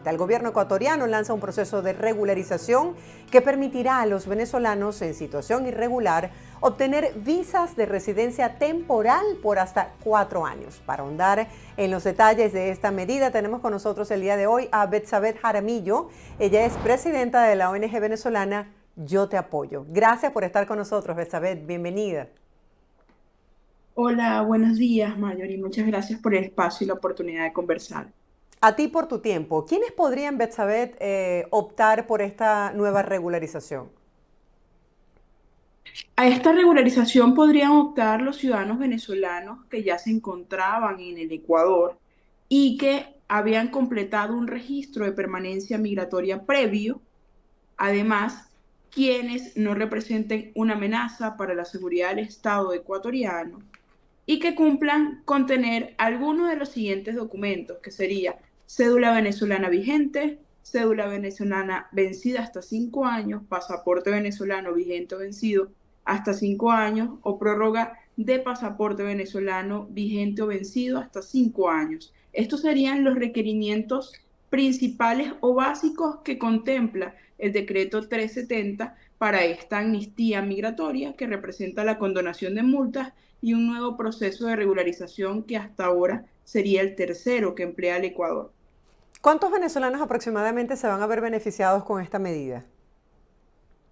esta. El gobierno ecuatoriano lanza un proceso de regularización que permitirá a los venezolanos en situación irregular obtener visas de residencia temporal por hasta 4 años. Para ahondar en los detalles de esta medida, tenemos con nosotros el día de hoy a Betsabeth Jaramillo. Ella es presidenta de la ONG venezolana Yo Te Apoyo. Gracias por estar con nosotros, Betsabeth. Bienvenida. Hola, buenos días, Mayor, y muchas gracias por el espacio y la oportunidad de conversar. A ti por tu tiempo. ¿Quiénes podrían, Betsabeth, optar por esta nueva regularización? A esta regularización podrían optar los ciudadanos venezolanos que ya se encontraban en el Ecuador y que habían completado un registro de permanencia migratoria previo. Además, quienes no representen una amenaza para la seguridad del Estado ecuatoriano y que cumplan con tener alguno de los siguientes documentos, que sería cédula venezolana vigente, cédula venezolana vencida hasta 5 años, pasaporte venezolano vigente o vencido hasta 5 años o prórroga de pasaporte venezolano vigente o vencido hasta 5 años. Estos serían los requerimientos principales o básicos que contempla el decreto 370 para esta amnistía migratoria que representa la condonación de multas y un nuevo proceso de regularización que hasta ahora sería el tercero que emplea el Ecuador. ¿Cuántos venezolanos aproximadamente se van a ver beneficiados con esta medida?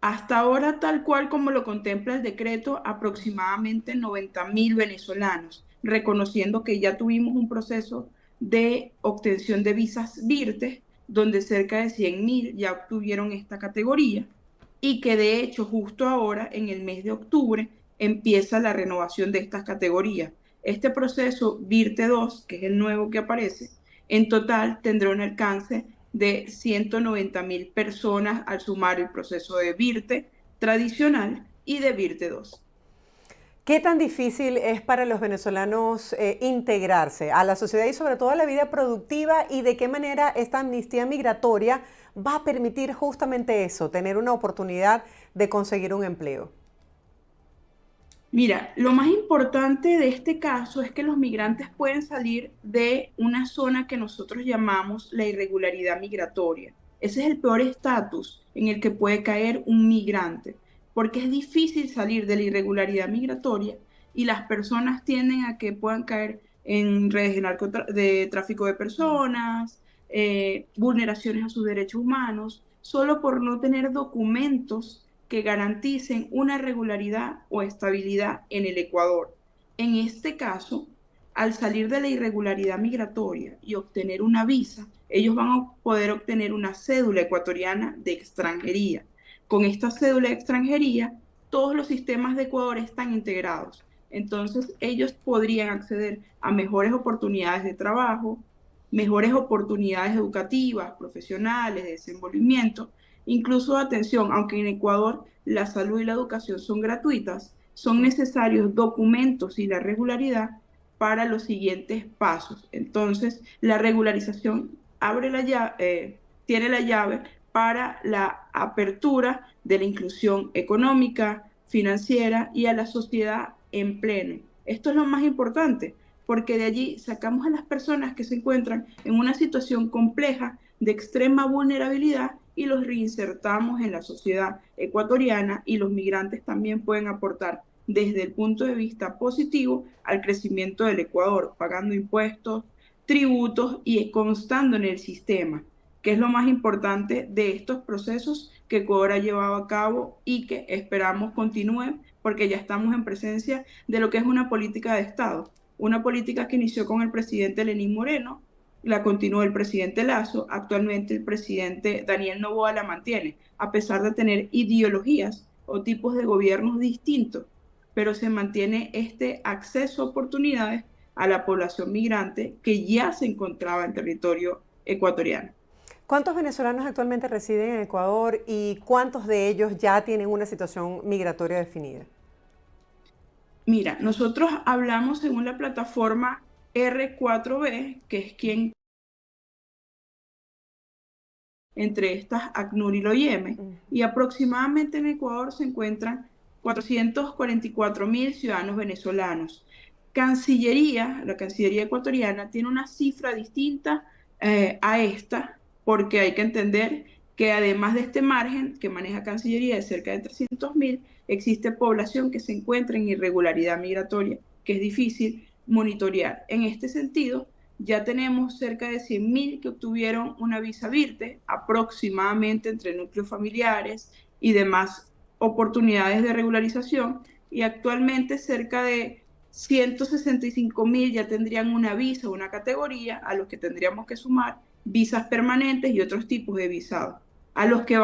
Hasta ahora, tal cual como lo contempla el decreto, aproximadamente 90.000 venezolanos, reconociendo que ya tuvimos un proceso de obtención de visas VIRTES, donde cerca de 100.000 ya obtuvieron esta categoría, y que de hecho justo ahora, en el mes de octubre, empieza la renovación de estas categorías. Este proceso VIRTE 2, que es el nuevo que aparece, en total tendrá un alcance de 190.000 personas al sumar el proceso de VIRTE tradicional y de VIRTE 2. ¿Qué tan difícil es para los venezolanos integrarse a la sociedad y sobre todo a la vida productiva, y de qué manera esta amnistía migratoria va a permitir justamente eso, tener una oportunidad de conseguir un empleo? Mira, lo más importante de este caso es que los migrantes pueden salir de una zona que nosotros llamamos la irregularidad migratoria. Ese es el peor estatus en el que puede caer un migrante, porque es difícil salir de la irregularidad migratoria y las personas tienden a que puedan caer en redes de tráfico de personas, vulneraciones a sus derechos humanos, solo por no tener documentos que garanticen una regularidad o estabilidad en el Ecuador. En este caso, al salir de la irregularidad migratoria y obtener una visa, ellos van a poder obtener una cédula ecuatoriana de extranjería. Con esta cédula de extranjería, todos los sistemas de Ecuador están integrados. Entonces, ellos podrían acceder a mejores oportunidades de trabajo, mejores oportunidades educativas, profesionales, de desenvolvimiento. Incluso, atención, aunque en Ecuador la salud y la educación son gratuitas, son necesarios documentos y la regularidad para los siguientes pasos. Entonces, la regularización tiene la llave para la apertura de la inclusión económica, financiera y a la sociedad en pleno. Esto es lo más importante, porque de allí sacamos a las personas que se encuentran en una situación compleja de extrema vulnerabilidad y los reinsertamos en la sociedad ecuatoriana, y los migrantes también pueden aportar desde el punto de vista positivo al crecimiento del Ecuador, pagando impuestos, tributos y constando en el sistema, que es lo más importante de estos procesos que Ecuador ha llevado a cabo y que esperamos continúen, porque ya estamos en presencia de lo que es una política de Estado, una política que inició con el presidente Lenín Moreno, la continuó el presidente Lazo, actualmente el presidente Daniel Noboa la mantiene, a pesar de tener ideologías o tipos de gobiernos distintos, pero se mantiene este acceso a oportunidades a la población migrante que ya se encontraba en territorio ecuatoriano. ¿Cuántos venezolanos actualmente residen en Ecuador y cuántos de ellos ya tienen una situación migratoria definida? Mira, nosotros hablamos según la plataforma R4B, que es quien entre estas ACNUR y LOIEME, y aproximadamente en Ecuador se encuentran 444.000 ciudadanos venezolanos. La Cancillería ecuatoriana tiene una cifra distinta a esta, porque hay que entender que además de este margen que maneja Cancillería de cerca de 300.000, existe población que se encuentra en irregularidad migratoria, que es difícil monitorear. En este sentido, ya tenemos cerca de 100.000 que obtuvieron una visa virte, aproximadamente entre núcleos familiares y demás oportunidades de regularización, y actualmente cerca de 165.000 ya tendrían una visa, una categoría, a los que tendríamos que sumar visas permanentes y otros tipos de visados. A los que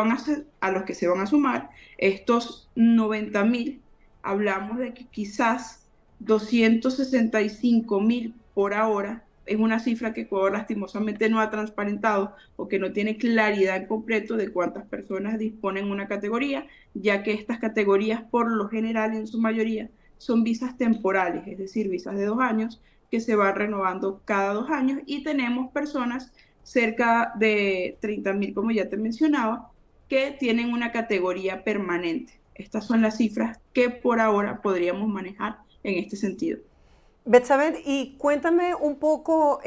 se van a sumar estos 90.000, hablamos de que quizás 265.000 por ahora es una cifra que Ecuador lastimosamente no ha transparentado o que no tiene claridad en completo de cuántas personas disponen una categoría, ya que estas categorías por lo general en su mayoría son visas temporales, es decir, visas de 2 años que se van renovando cada 2 años, y tenemos personas cerca de 30.000, como ya te mencionaba, que tienen una categoría permanente. Estas son las cifras que por ahora podríamos manejar en este sentido. Betsabé, y cuéntame un poco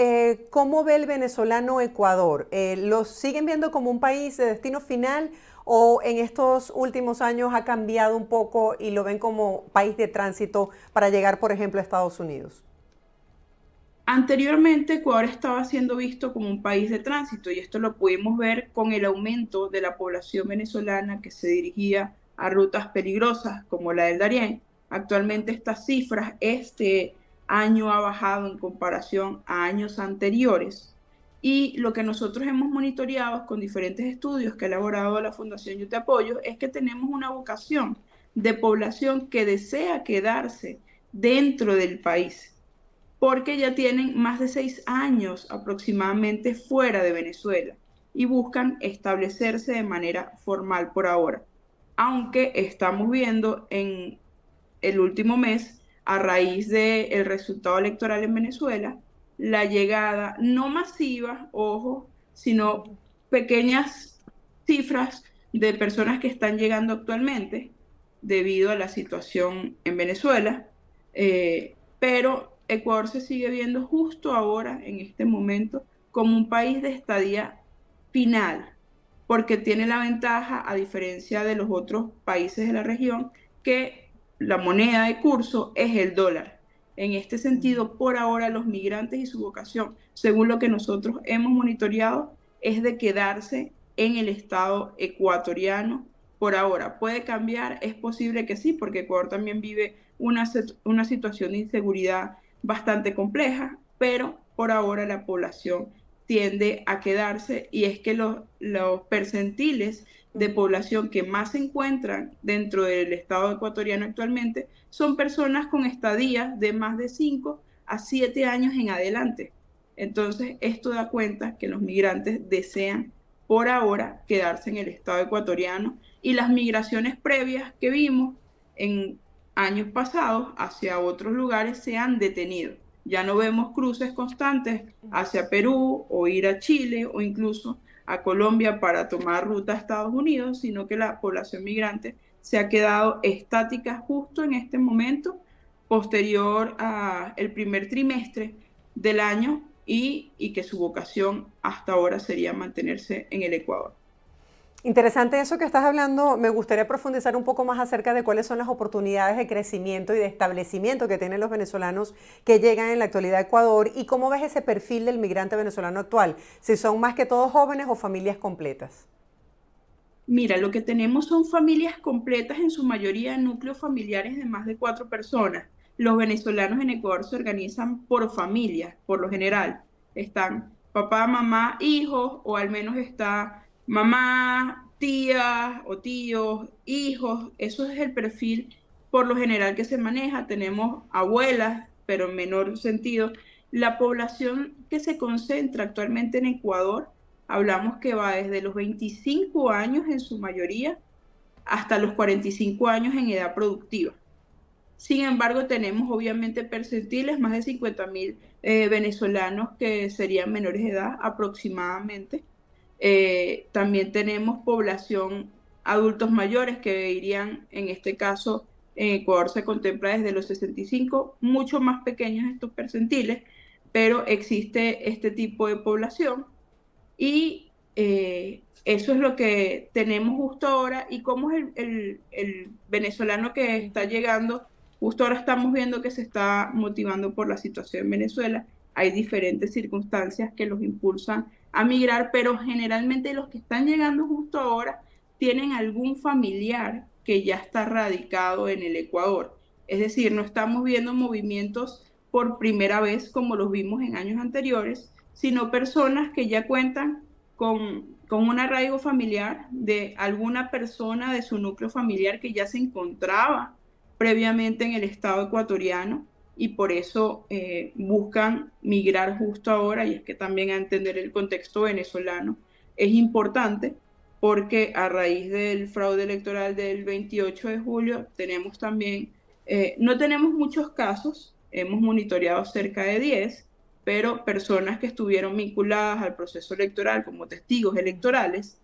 cómo ve el venezolano Ecuador. ¿Lo siguen viendo como un país de destino final o en estos últimos años ha cambiado un poco y lo ven como país de tránsito para llegar, por ejemplo, a Estados Unidos? Anteriormente, Ecuador estaba siendo visto como un país de tránsito, y esto lo pudimos ver con el aumento de la población venezolana que se dirigía a rutas peligrosas como la del Darién. Actualmente estas cifras este año ha bajado en comparación a años anteriores, y lo que nosotros hemos monitoreado con diferentes estudios que ha elaborado la Fundación Yo Te Apoyo es que tenemos una vocación de población que desea quedarse dentro del país, porque ya tienen más de 6 años aproximadamente fuera de Venezuela y buscan establecerse de manera formal por ahora. Aunque estamos viendo en el último mes, a raíz del resultado electoral en Venezuela, la llegada no masiva, ojo, sino pequeñas cifras de personas que están llegando actualmente debido a la situación en Venezuela, pero Ecuador se sigue viendo justo ahora, en este momento, como un país de estadía final, porque tiene la ventaja, a diferencia de los otros países de la región, que la moneda de curso es el dólar. En este sentido, por ahora, los migrantes y su vocación, según lo que nosotros hemos monitoreado, es de quedarse en el estado ecuatoriano por ahora. ¿Puede cambiar? Es posible que sí, porque Ecuador también vive una situación de inseguridad bastante compleja, pero por ahora la población tiende a quedarse, y es que los percentiles de población que más se encuentran dentro del estado ecuatoriano actualmente son personas con estadías de más de 5 a 7 años en adelante. Entonces, esto da cuenta que los migrantes desean por ahora quedarse en el estado ecuatoriano, y las migraciones previas que vimos en años pasados hacia otros lugares se han detenido. Ya no vemos cruces constantes hacia Perú o ir a Chile o incluso a Colombia para tomar ruta a Estados Unidos, sino que la población migrante se ha quedado estática justo en este momento, posterior al primer trimestre del año, y que su vocación hasta ahora sería mantenerse en el Ecuador. Interesante eso que estás hablando. Me gustaría profundizar un poco más acerca de cuáles son las oportunidades de crecimiento y de establecimiento que tienen los venezolanos que llegan en la actualidad a Ecuador y cómo ves ese perfil del migrante venezolano actual, si son más que todos jóvenes o familias completas. Mira, lo que tenemos son familias completas, en su mayoría núcleos familiares de más de 4 personas. Los venezolanos en Ecuador se organizan por familias, por lo general. Están papá, mamá, hijos, o al menos está mamá, tía o tíos, hijos. Eso es el perfil por lo general que se maneja. Tenemos abuelas, pero en menor sentido. La población que se concentra actualmente en Ecuador, hablamos que va desde los 25 años en su mayoría hasta los 45 años en edad productiva. Sin embargo, tenemos obviamente percentiles, más de 50.000 venezolanos que serían menores de edad aproximadamente. También tenemos población adultos mayores que irían, en este caso, en Ecuador se contempla desde los 65, mucho más pequeños estos percentiles, pero existe este tipo de población. Y Eso es lo que tenemos justo ahora y cómo es el venezolano que está llegando. Justo ahora estamos viendo que se está motivando por la situación en Venezuela. Hay diferentes circunstancias que los impulsan a migrar, pero generalmente los que están llegando justo ahora tienen algún familiar que ya está radicado en el Ecuador. Es decir, no estamos viendo movimientos por primera vez como los vimos en años anteriores, sino personas que ya cuentan con un arraigo familiar de alguna persona de su núcleo familiar que ya se encontraba previamente en el estado ecuatoriano y por eso buscan migrar justo ahora, y es que también a entender el contexto venezolano es importante porque a raíz del fraude electoral del 28 de julio tenemos también, no tenemos muchos casos, hemos monitoreado cerca de 10, pero personas que estuvieron vinculadas al proceso electoral como testigos electorales,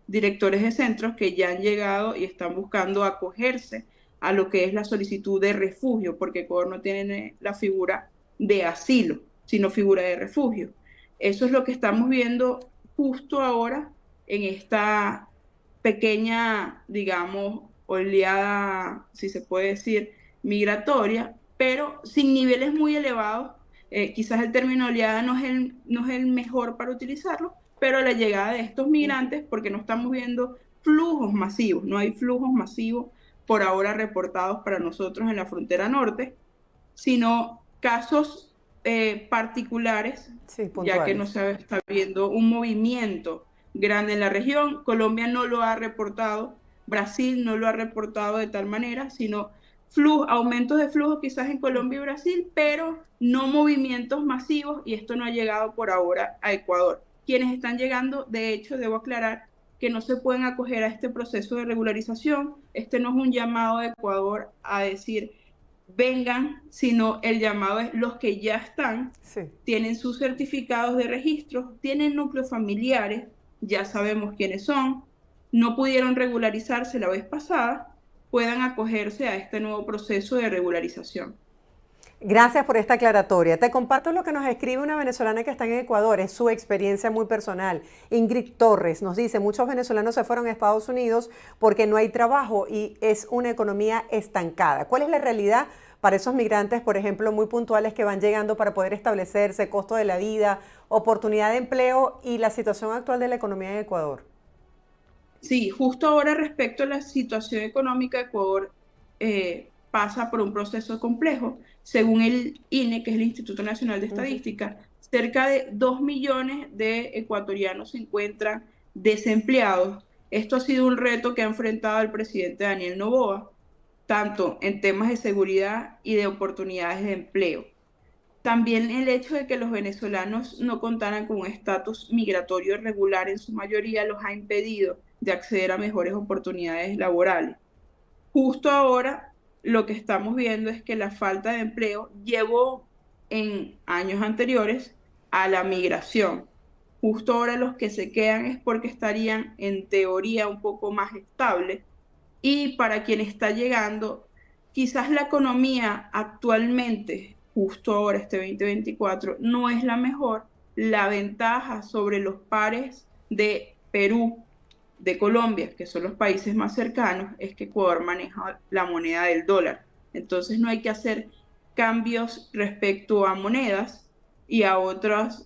directores de centros que ya han llegado y están buscando acogerse a lo que es la solicitud de refugio, porque Ecuador no tiene la figura de asilo, sino figura de refugio. Eso es lo que estamos viendo justo ahora en esta pequeña, digamos, oleada, si se puede decir, migratoria, pero sin niveles muy elevados. Quizás el término oleada no es el mejor para utilizarlo, pero la llegada de estos migrantes, porque no estamos viendo flujos masivos, no hay flujos masivos por ahora reportados para nosotros en la frontera norte, sino casos particulares, Sí, ya que no puntuales. se está viendo un movimiento grande en la región. Colombia no lo ha reportado, Brasil no lo ha reportado de tal manera, sino aumentos de flujo quizás en Colombia y Brasil, pero no movimientos masivos, y esto no ha llegado por ahora a Ecuador. Quienes están llegando, de hecho, debo aclarar que no se pueden acoger a este proceso de regularización. Este no es un llamado de Ecuador a decir vengan, sino el llamado es los que ya están, Sí. tienen sus certificados de registro, tienen núcleos familiares, ya sabemos quiénes son, no pudieron regularizarse la vez pasada, puedan acogerse a este nuevo proceso de regularización. Gracias por esta aclaratoria. Te comparto lo que nos escribe una venezolana que está en Ecuador. Es su experiencia muy personal. Ingrid Torres nos dice, muchos venezolanos se fueron a Estados Unidos porque no hay trabajo y es una economía estancada. ¿Cuál es la realidad para esos migrantes, por ejemplo, muy puntuales que van llegando para poder establecerse, costo de la vida, oportunidad de empleo y la situación actual de la economía en Ecuador? Sí, justo ahora respecto a la situación económica, Ecuador pasa por un proceso complejo. Según el INE, que es el Instituto Nacional de Ujú. Estadística, cerca de 2 millones de ecuatorianos se encuentran desempleados. Esto ha sido un reto que ha enfrentado el presidente Daniel Noboa, tanto en temas de seguridad y de oportunidades de empleo. También el hecho de que los venezolanos no contaran con un estatus migratorio regular en su mayoría los ha impedido de acceder a mejores oportunidades laborales. Justo ahora lo que estamos viendo es que la falta de empleo llevó en años anteriores a la migración. Justo ahora los que se quedan es porque estarían en teoría un poco más estables, y para quien está llegando, quizás la economía actualmente, justo ahora, este 2024, no es la mejor. La ventaja sobre los pares de Perú, de Colombia, que son los países más cercanos, es que Ecuador maneja la moneda del dólar. Entonces no hay que hacer cambios respecto a monedas y a otros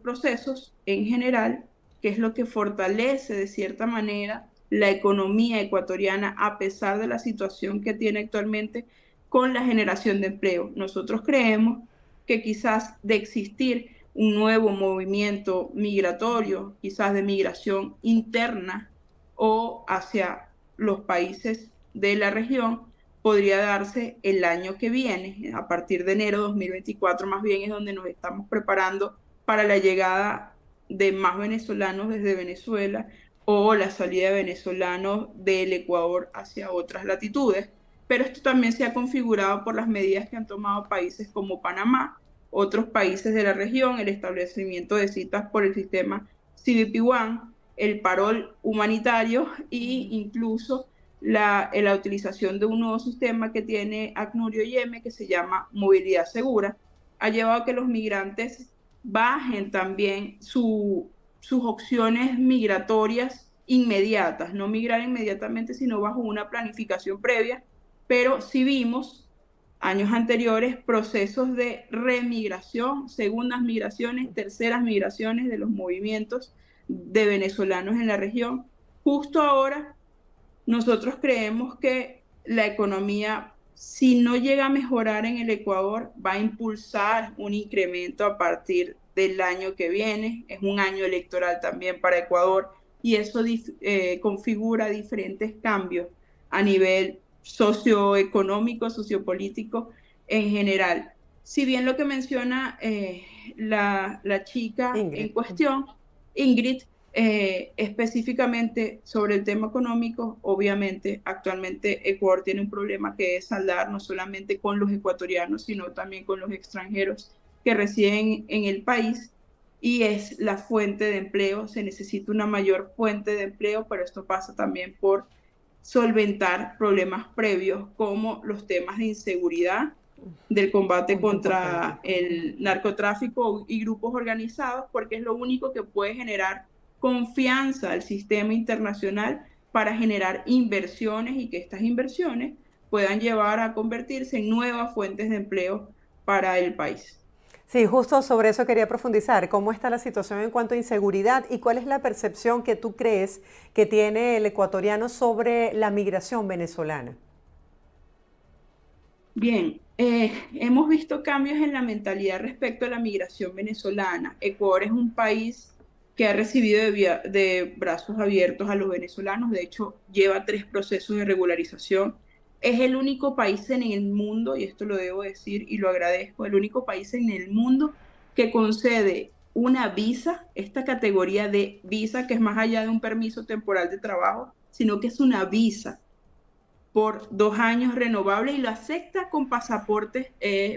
procesos en general, que es lo que fortalece de cierta manera la economía ecuatoriana a pesar de la situación que tiene actualmente con la generación de empleo. Nosotros creemos que quizás de existir un nuevo movimiento migratorio, quizás de migración interna o hacia los países de la región, podría darse el año que viene, a partir de enero de 2024, más bien es donde nos estamos preparando para la llegada de más venezolanos desde Venezuela o la salida de venezolanos del Ecuador hacia otras latitudes. Pero esto también se ha configurado por las medidas que han tomado países como Panamá, otros países de la región, el establecimiento de citas por el sistema CBP One, el parol humanitario e incluso la utilización de un nuevo sistema que tiene ACNUR y OIM que se llama movilidad segura, ha llevado a que los migrantes bajen también sus opciones migratorias inmediatas, no migrar inmediatamente, sino bajo una planificación previa, pero sí vimos años anteriores procesos de remigración, segundas migraciones, terceras migraciones de los movimientos de venezolanos en la región. Justo ahora nosotros creemos que la economía, si no llega a mejorar en el Ecuador, va a impulsar un incremento a partir del año que viene. Es un año electoral también para Ecuador y eso configura diferentes cambios a nivel socioeconómico, sociopolítico en general. Si bien lo que menciona la chica en Ingrid. cuestión, Ingrid, específicamente sobre el tema económico, obviamente actualmente Ecuador tiene un problema que es saldar no solamente con los ecuatorianos, sino también con los extranjeros que residen en el país y es la fuente de empleo. Se necesita una mayor fuente de empleo, pero esto pasa también por solventar problemas previos como los temas de inseguridad, del combate Punto importante. contra el narcotráfico y grupos organizados, porque es lo único que puede generar confianza al sistema internacional para generar inversiones y que estas inversiones puedan llevar a convertirse en nuevas fuentes de empleo para el país. Sí, justo sobre eso quería profundizar. ¿Cómo está la situación en cuanto a inseguridad y cuál es la percepción que tú crees que tiene el ecuatoriano sobre la migración venezolana? Bien, hemos visto cambios en la mentalidad respecto a la migración venezolana. Ecuador es un país que ha recibido de brazos abiertos a los venezolanos. De hecho, lleva 3 procesos de regularización. Es el único país en el mundo, y esto lo debo decir y lo agradezco, el único país en el mundo que concede una visa, esta categoría de visa que es más allá de un permiso temporal de trabajo, sino que es una visa por 2 años renovable y lo acepta con pasaportes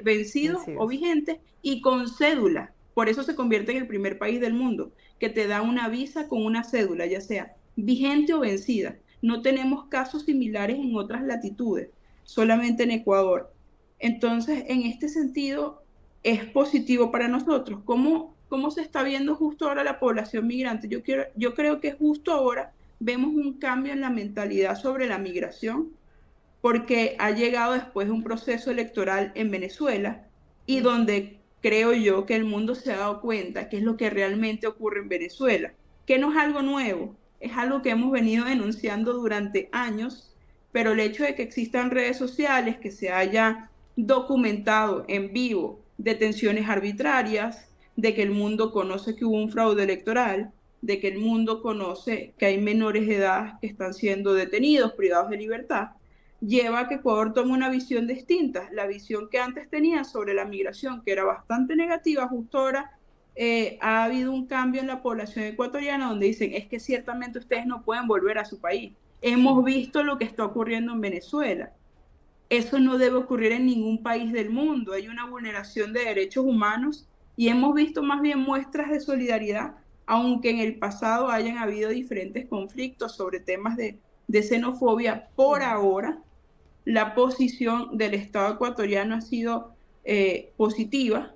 vencidos o Vencidos. vigentes y con cédula. Por eso se convierte en el primer país del mundo que te da una visa con una cédula, ya sea vigente o vencida. No tenemos casos similares en otras latitudes, solamente en Ecuador. Entonces, en este sentido, es positivo para nosotros. ¿Cómo se está viendo justo ahora la población migrante? Yo creo que justo ahora vemos un cambio en la mentalidad sobre la migración porque ha llegado después de un proceso electoral en Venezuela y donde creo yo que el mundo se ha dado cuenta qué es lo que realmente ocurre en Venezuela, que no es algo nuevo, es algo que hemos venido denunciando durante años, pero el hecho de que existan redes sociales, que se haya documentado en vivo detenciones arbitrarias, de que el mundo conoce que hubo un fraude electoral, de que el mundo conoce que hay menores de edad que están siendo detenidos, privados de libertad, lleva a que Ecuador tome una visión distinta. La visión que antes tenía sobre la migración, que era bastante negativa, justo ahora ha habido un cambio en la población ecuatoriana donde dicen, es que ciertamente ustedes no pueden volver a su país. Sí. Hemos visto lo que está ocurriendo en Venezuela. Eso no debe ocurrir en ningún país del mundo. Hay una vulneración de derechos humanos y hemos visto más bien muestras de solidaridad, aunque en el pasado hayan habido diferentes conflictos sobre temas de xenofobia. Por ahora, la posición del Estado ecuatoriano ha sido positiva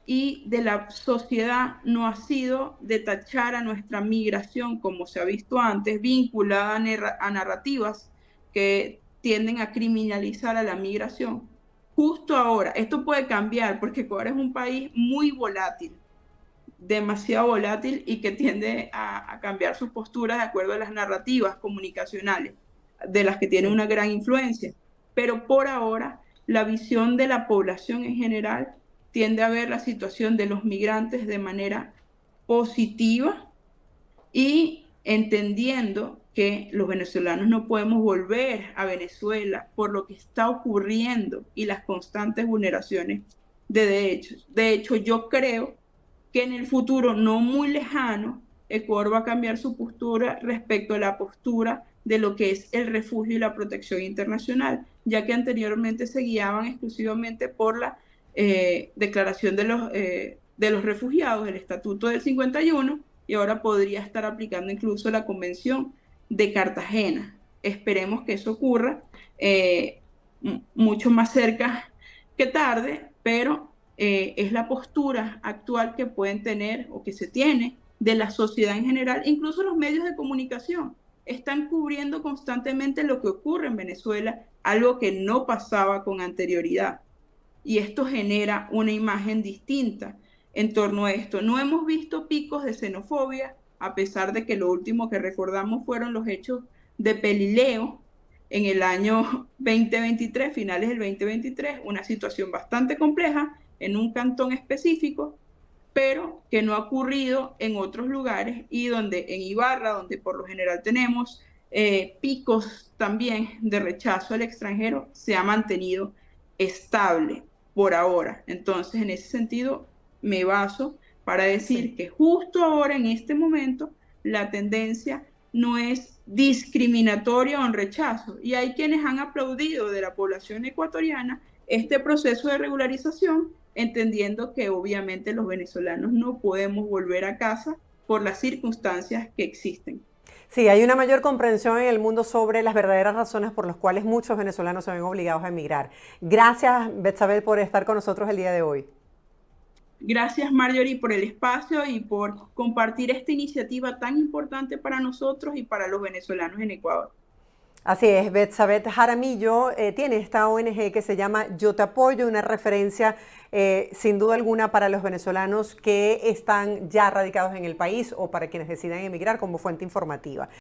y de la sociedad no ha sido de tachar a nuestra migración, como se ha visto antes, vinculada a narrativas que tienden a criminalizar a la migración. Justo ahora, esto puede cambiar porque Ecuador es un país muy volátil, demasiado volátil y que tiende a cambiar sus posturas de acuerdo a las narrativas comunicacionales, de las que tiene Sí. una gran influencia. Pero por ahora, la visión de la población en general tiende a ver la situación de los migrantes de manera positiva y entendiendo que los venezolanos no podemos volver a Venezuela por lo que está ocurriendo y las constantes vulneraciones de derechos. De hecho, yo creo que en el futuro no muy lejano, Ecuador va a cambiar su postura respecto a la postura de lo que es el refugio y la protección internacional, ya que anteriormente se guiaban exclusivamente por la declaración de los refugiados, el Estatuto del 51, y ahora podría estar aplicando incluso la Convención de Cartagena. Esperemos que eso ocurra mucho más cerca que tarde, pero es la postura actual que pueden tener o que se tiene de la sociedad en general, incluso los medios de comunicación, están cubriendo constantemente lo que ocurre en Venezuela, algo que no pasaba con anterioridad. Y esto genera una imagen distinta en torno a esto. No hemos visto picos de xenofobia, a pesar de que lo último que recordamos fueron los hechos de Pelileo en el año 2023, finales del 2023, una situación bastante compleja en un cantón específico, pero que no ha ocurrido en otros lugares y donde en Ibarra, donde por lo general tenemos picos también de rechazo al extranjero, se ha mantenido estable por ahora. Entonces, en ese sentido, me baso para Sí. decir que justo ahora, en este momento, la tendencia no es discriminatoria o en rechazo. Y hay quienes han aplaudido de la población ecuatoriana este proceso de regularización, entendiendo que obviamente los venezolanos no podemos volver a casa por las circunstancias que existen. Sí, hay una mayor comprensión en el mundo sobre las verdaderas razones por las cuales muchos venezolanos se ven obligados a emigrar. Gracias, Betsabel, por estar con nosotros el día de hoy. Gracias, Marjorie, por el espacio y por compartir esta iniciativa tan importante para nosotros y para los venezolanos en Ecuador. Así es, Betsabel Jaramillo tiene esta ONG que se llama Yo Te Apoyo, una referencia sin duda alguna para los venezolanos que están ya radicados en el país o para quienes decidan emigrar como fuente informativa.